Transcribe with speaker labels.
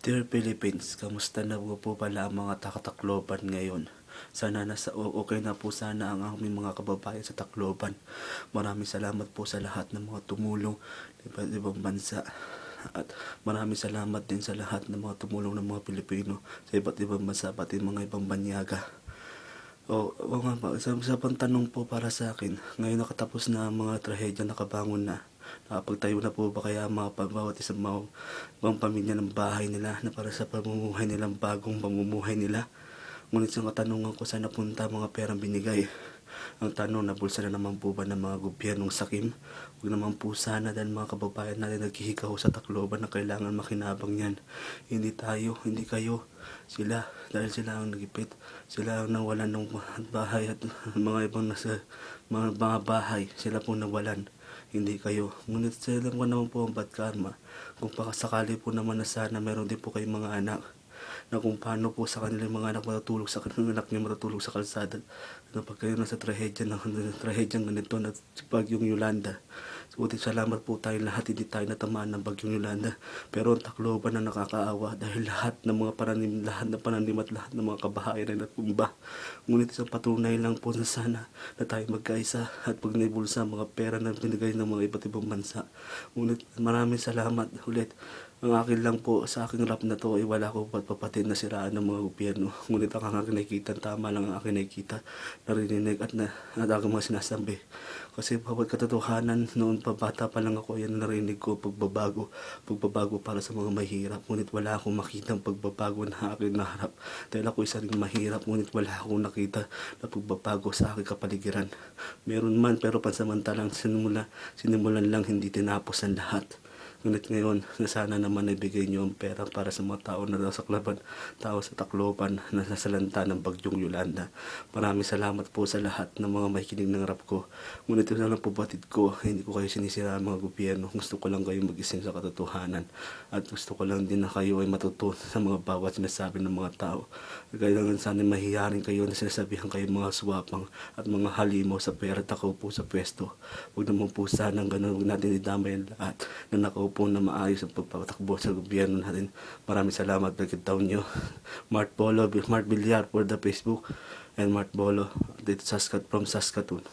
Speaker 1: Dear Philippines, kamusta na po pala ang mga Tacloban ngayon? Sana okay na po sana ang aming mga kababayan sa Tacloban. Maraming salamat po sa lahat ng mga tumulong ng iba't ibang bansa. At maraming salamat din sa lahat ng mga tumulong ng mga Pilipino sa iba't ibang bansa, pati mga ibang banyaga. O nga ba, isa pang tanong po para sa akin, ngayon nakatapos na ang mga trahedya, nakabangon na. Nakapagtayo na po ba kaya ang mga bawat isang mga pamilya ng bahay nila na para sa pamumuhay nilang bagong pamumuhay nila? Ngunit sa katanungan ko, saan napunta mga perang binigay? Ang tanong, nabulsa na naman po ba ng mga gobyernong sakim? Huwag naman po sana, dahil mga kababayan natin naghihigaw sa Tacloban na kailangan makinabang yan. Hindi tayo, hindi kayo, sila. Dahil sila ang nagipit, sila ang nawalan ng bahay at mga ibang nasa mga bahay, sila po nawalan. Hindi kayo. Ngunit alam ko naman po ang bad karma. Kung pakasakali po naman na sana meron din po kayong mga anak, na kung paano po sa kanilang mga anak matutulog sa kanilang anak niya matutulog sa kalsada na pag kayo nasa trahedyang ganito na bagyong Yolanda. Buti salamat po tayo lahat, hindi tayo natamaan ng bagyong Yolanda, pero ang Tacloban na nakakaawa dahil lahat ng mga pananim at lahat ng mga kabahayan ay natumba. Ngunit isang patunay lang po na sana na tayo magkaisa at pag naibulsa mga pera na binigay ng mga iba't ibang bansa. Ngunit maraming salamat ulit. Ang akin lang po sa aking rap na to ay wala ko patpapatin na siraan ng mga gobyerno. Ngunit ang aking nakikita, tama lang ang aking nakikita, narinig at aking mga sinasabi. Kasi bawat katotohanan, noon pa bata pa lang ako, yan narinig ko, pagbabago para sa mga mahirap. Ngunit wala akong makitang pagbabago na aking naharap. Dahil ako isa ring mahirap, ngunit wala akong nakita na pagbabago sa aking kapaligiran. Meron man, pero pansamantalang sinimulan lang, hindi tinapos ang lahat. Ngunit ngayon, sana naman ibigay niyo ang pera para sa mga tao na nasa tao sa Tacloban na nasalanta ng bagyong Yolanda. Maraming salamat po sa lahat ng mga makikinig ng rap ko. Ngunit ito lang po batid ko, hindi ko kayo sinisira ang mga gobyerno. Gusto ko lang kayo mag-isip sa katotohanan. At gusto ko lang din na kayo ay matutunan sa mga bawat sinasabi ng mga tao. Kailangan sana mahiharin kayo na sinasabihan kayo mga swapang at mga halimaw sa pera at nakaupo sa pwesto. Huwag naman po sana ganun, huwag natin idamay ang lahat na nakaupo na maayos ang pagpapatakbo sa gobyerno natin. Maraming salamat, break it down nyo. Mart Villar for the Facebook, and Mart Bolo dito from Saskatoon.